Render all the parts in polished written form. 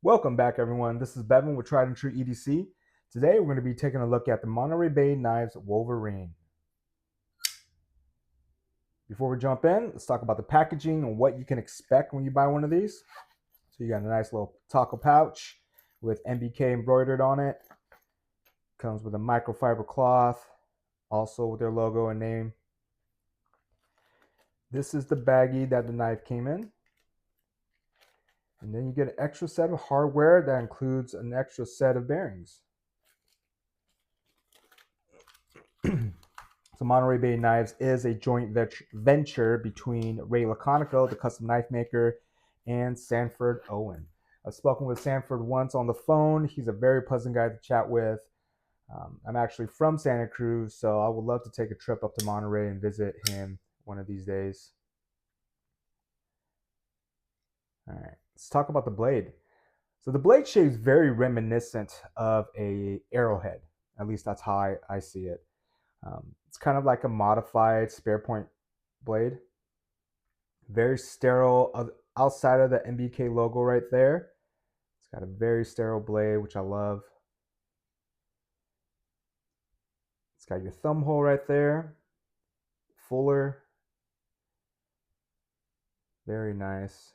Welcome back, everyone. This is Bevan with Tried and True EDC. Today, we're going to be taking a look at the Monterey Bay Knives Wolverine. Before we jump in, let's talk about the packaging and what you can expect when you buy one of these. So you got a nice little taco pouch with MBK embroidered on it. Comes with a microfiber cloth, also with their logo and name. This is the baggie that the knife came in. And then you get an extra set of hardware that includes an extra set of bearings. So Monterey Bay Knives is a joint venture between Ray Laconico, the custom knife maker, and Sanford Owen. I've spoken with Sanford once on the phone. He's a very pleasant guy to chat with. I'm actually from Santa Cruz, so I would love to take a trip up to Monterey and visit him one of these days. All right, let's talk about the blade. So the blade shape is very reminiscent of a arrowhead. At least that's how I see it. It's kind of like a modified spare point blade. Very sterile outside of the MBK logo right there. It's got a very sterile blade, which I love. It's got your thumb hole right there. Fuller. Very nice.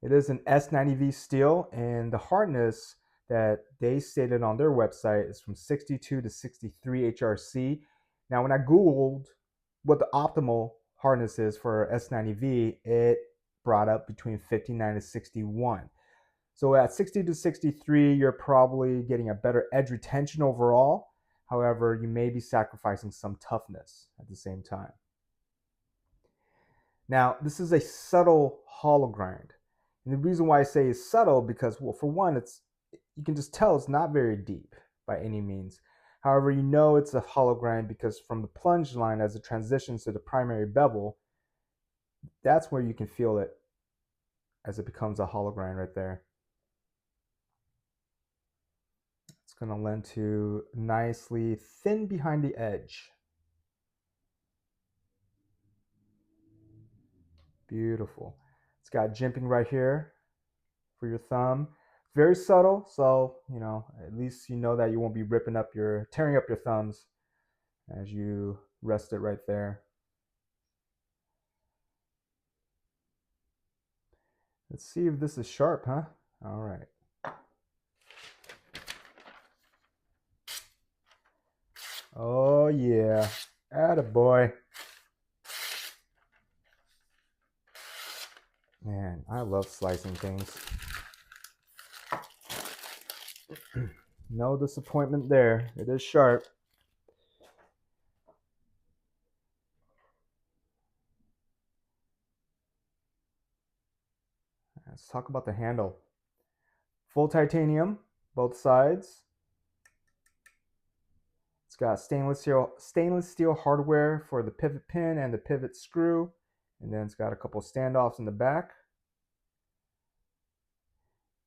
It is an S90V steel, and the hardness that they stated on their website is from 62 to 63 HRC. Now, when I Googled what the optimal hardness is for S90V, it brought up between 59 to 61. So at 60 to 63, you're probably getting a better edge retention overall. However, you may be sacrificing some toughness at the same time. Now, this is a subtle hollow grind. And the reason why I say it's subtle because, well, for one, you can just tell it's not very deep by any means. However, you know it's a hollow grind because from the plunge line as it transitions to the primary bevel, that's where you can feel it as it becomes a hollow grind right there. It's going to lend to nicely thin behind the edge. Beautiful. It's got jimping right here for your thumb. Very subtle, so at least you know that you won't be tearing up your thumbs as you rest it right there. Let's see if this is sharp, huh? All right. Oh yeah, attaboy. Man, I love slicing things. No disappointment there. It is sharp. Let's talk about the handle. Full titanium, both sides. It's got stainless steel hardware for the pivot pin and the pivot screw. And then it's got a couple standoffs in the back.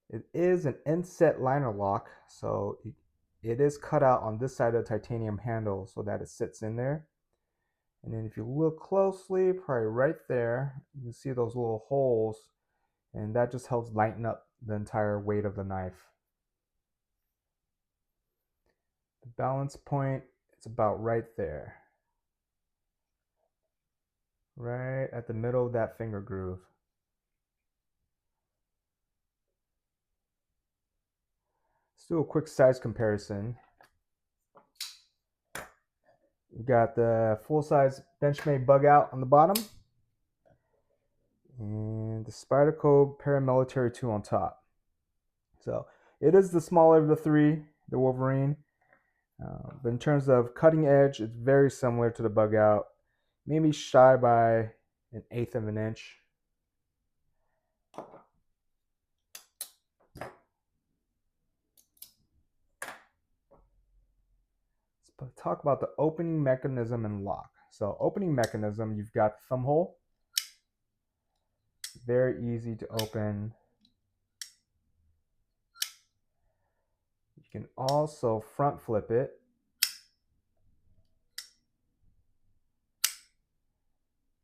It is an inset liner lock, so it is cut out on this side of the titanium handle so that it sits in there. And then if you look closely, probably right there, you can see those little holes, and that just helps lighten up the entire weight of the knife. The balance point is about right there. Right at the middle of that finger groove. Let's do a quick size comparison. You got the full-size Benchmade bug out on the bottom, and the Spyderco Paramilitary 2 on top. So it is the smaller of the three, the Wolverine. But in terms of cutting edge, it's very similar to the bug out, maybe shy by 1/8 of an inch. Let's talk about the opening mechanism and lock. So opening mechanism, you've got the thumb hole. Very easy to open. You can also front flip it.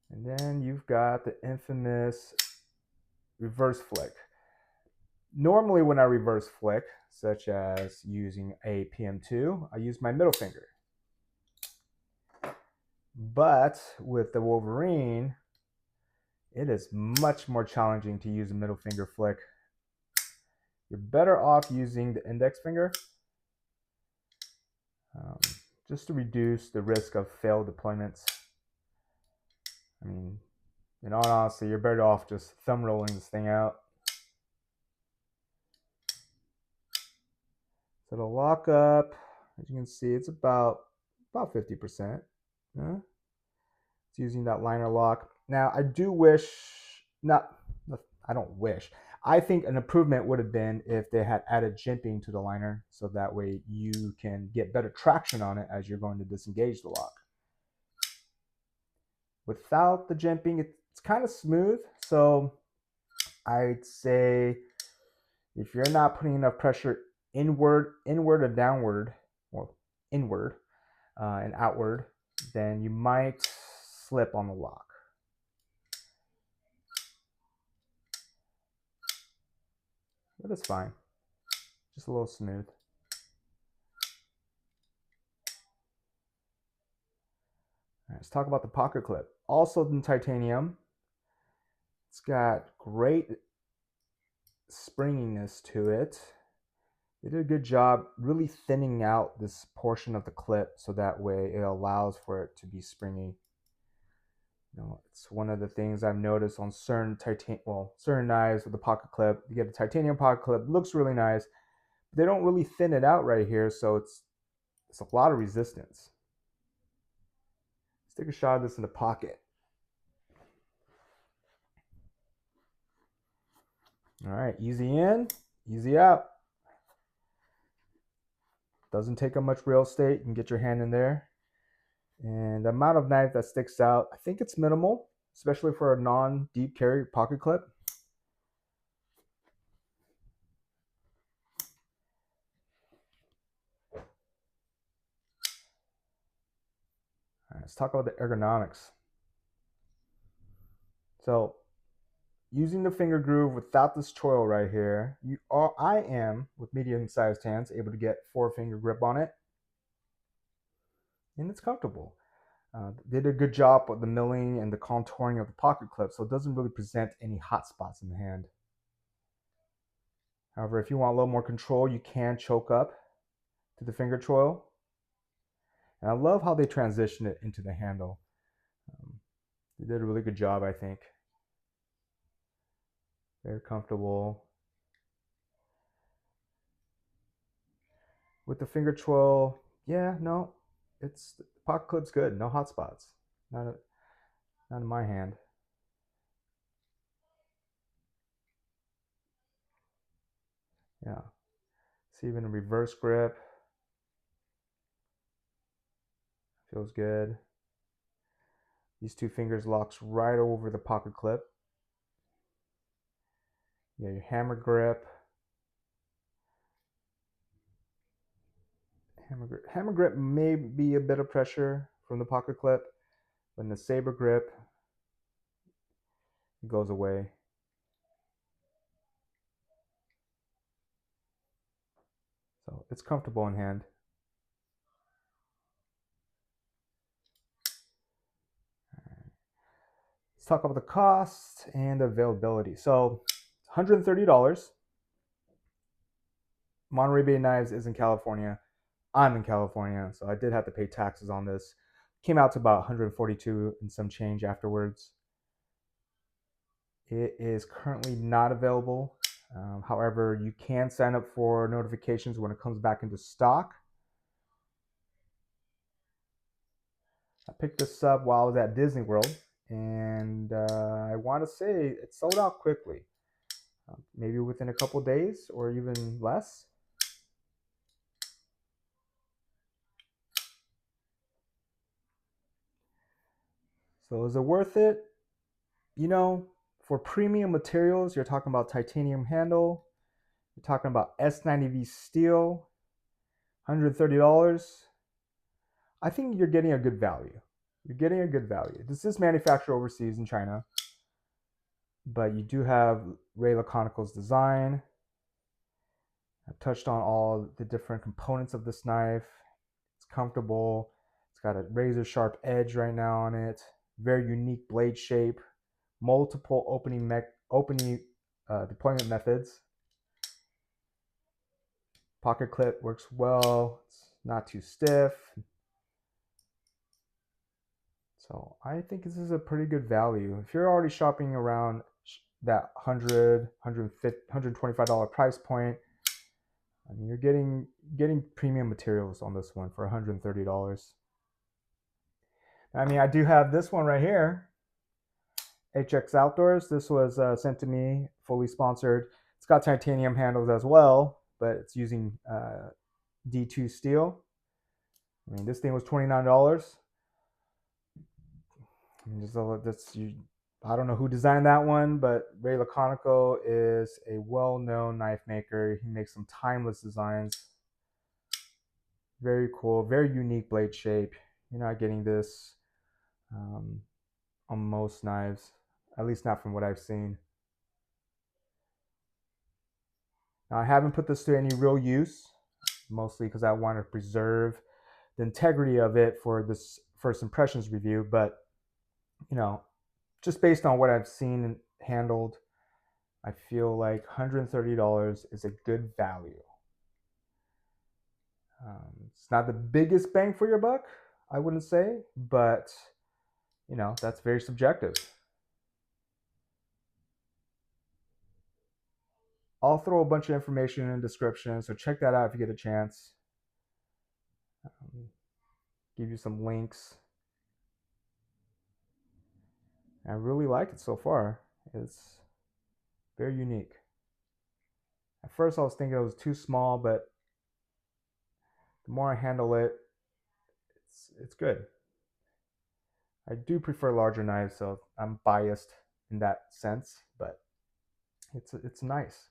And then you've got the infamous reverse flick. Normally when I reverse flick, such as using a PM2, I use my middle finger. But with the Wolverine, it is much more challenging to use a middle finger flick. You're better off using the index finger, just to reduce the risk of failed deployments. I mean, in all honesty, you're better off just thumb rolling this thing out. So to lock up, as you can see, it's about 50%. Yeah. It's using that liner lock. Now, I do wish, I don't wish. I think an improvement would have been if they had added jimping to the liner, so that way you can get better traction on it as you're going to disengage the lock. Without the jimping, it's kind of smooth. So I'd say if you're not putting enough pressure inward or downward, well, inward and outward, then you might slip on the lock. But it's fine. Just a little smooth. All right, let's talk about the pocket clip. Also in titanium. It's got great springiness to it. They did a good job really thinning out this portion of the clip so that way it allows for it to be springy. You know, it's one of the things I've noticed on certain knives with the pocket clip. You get a titanium pocket clip, looks really nice. But they don't really thin it out right here, so it's a lot of resistance. Let's take a shot of this in the pocket. All right, easy in, easy out. Doesn't take up much real estate. You can get your hand in there. And the amount of knife that sticks out, I think it's minimal, especially for a non-deep carry pocket clip. All right, let's talk about the ergonomics. So using the finger groove without this choil right here, I am, with medium-sized hands, able to get 4-finger grip on it. And it's comfortable. They did a good job with the milling and the contouring of the pocket clip, so it doesn't really present any hot spots in the hand. However, if you want a little more control, you can choke up to the finger choil. And I love how they transition it into the handle. They did a really good job, I think. Very comfortable. With the finger choil, yeah, no, the pocket clip's good. No hot spots. Not in my hand. Yeah. See, even a reverse grip. Feels good. These 2 fingers locks right over the pocket clip. Yeah, your hammer grip. Hammer grip may be a bit of pressure from the pocket clip, but in the saber grip, it goes away. So it's comfortable in hand. Let's talk about the cost and availability. So $130. Monterey Bay Knives is in California. I'm in California, so I did have to pay taxes on this. Came out to about 142 and some change afterwards. It is currently not available. However, you can sign up for notifications when it comes back into stock. I picked this up while I was at Disney World, and I want to say it sold out quickly. Maybe within a couple days or even less. So is it worth it? You know, for premium materials, you're talking about titanium handle, you're talking about S90V steel, $130. I think you're getting a good value. You're getting a good value. This is manufactured overseas in China, but you do have Ray Laconico's design. touched on all the different components of this knife. It's comfortable. It's got a razor sharp edge right now on it. Very unique blade shape. Multiple deployment methods. Pocket clip works well. It's not too stiff. So I think this is a pretty good value. If you're already shopping around that $100, $150, $125 price point, I mean, you're getting premium materials on this one for $130. I mean, I do have this one right here, HX Outdoors. This was sent to me, fully sponsored. It's got titanium handles as well, but it's using D2 steel. I mean, this thing was $29. I don't know who designed that one, but Ray Laconico is a well-known knife maker. He makes some timeless designs. Very cool, very unique blade shape. You're not getting this on most knives, at least not from what I've seen. Now, I haven't put this to any real use, mostly because I want to preserve the integrity of it for this first impressions review, but you know, just based on what I've seen and handled, I feel like $130 is a good value. It's not the biggest bang for your buck, I wouldn't say, but you know, that's very subjective. I'll throw a bunch of information in the description, so check that out if you get a chance. Give you some links. I really like it so far. It's very unique. At first I was thinking it was too small, but the more I handle it, it's good. I do prefer larger knives, so I'm biased in that sense, but it's nice.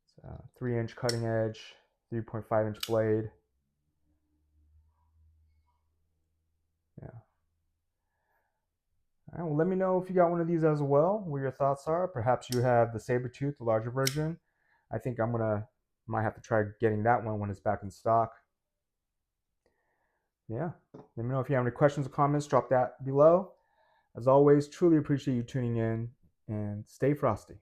It's a 3-inch cutting edge, 3.5-inch blade. Yeah. All right, well, let me know if you got one of these as well, what your thoughts are. Perhaps you have the Sabertooth, the larger version. I think might have to try getting that one when it's back in stock. Yeah, let me know if you have any questions or comments. Drop that below. As always, truly appreciate you tuning in, and stay frosty.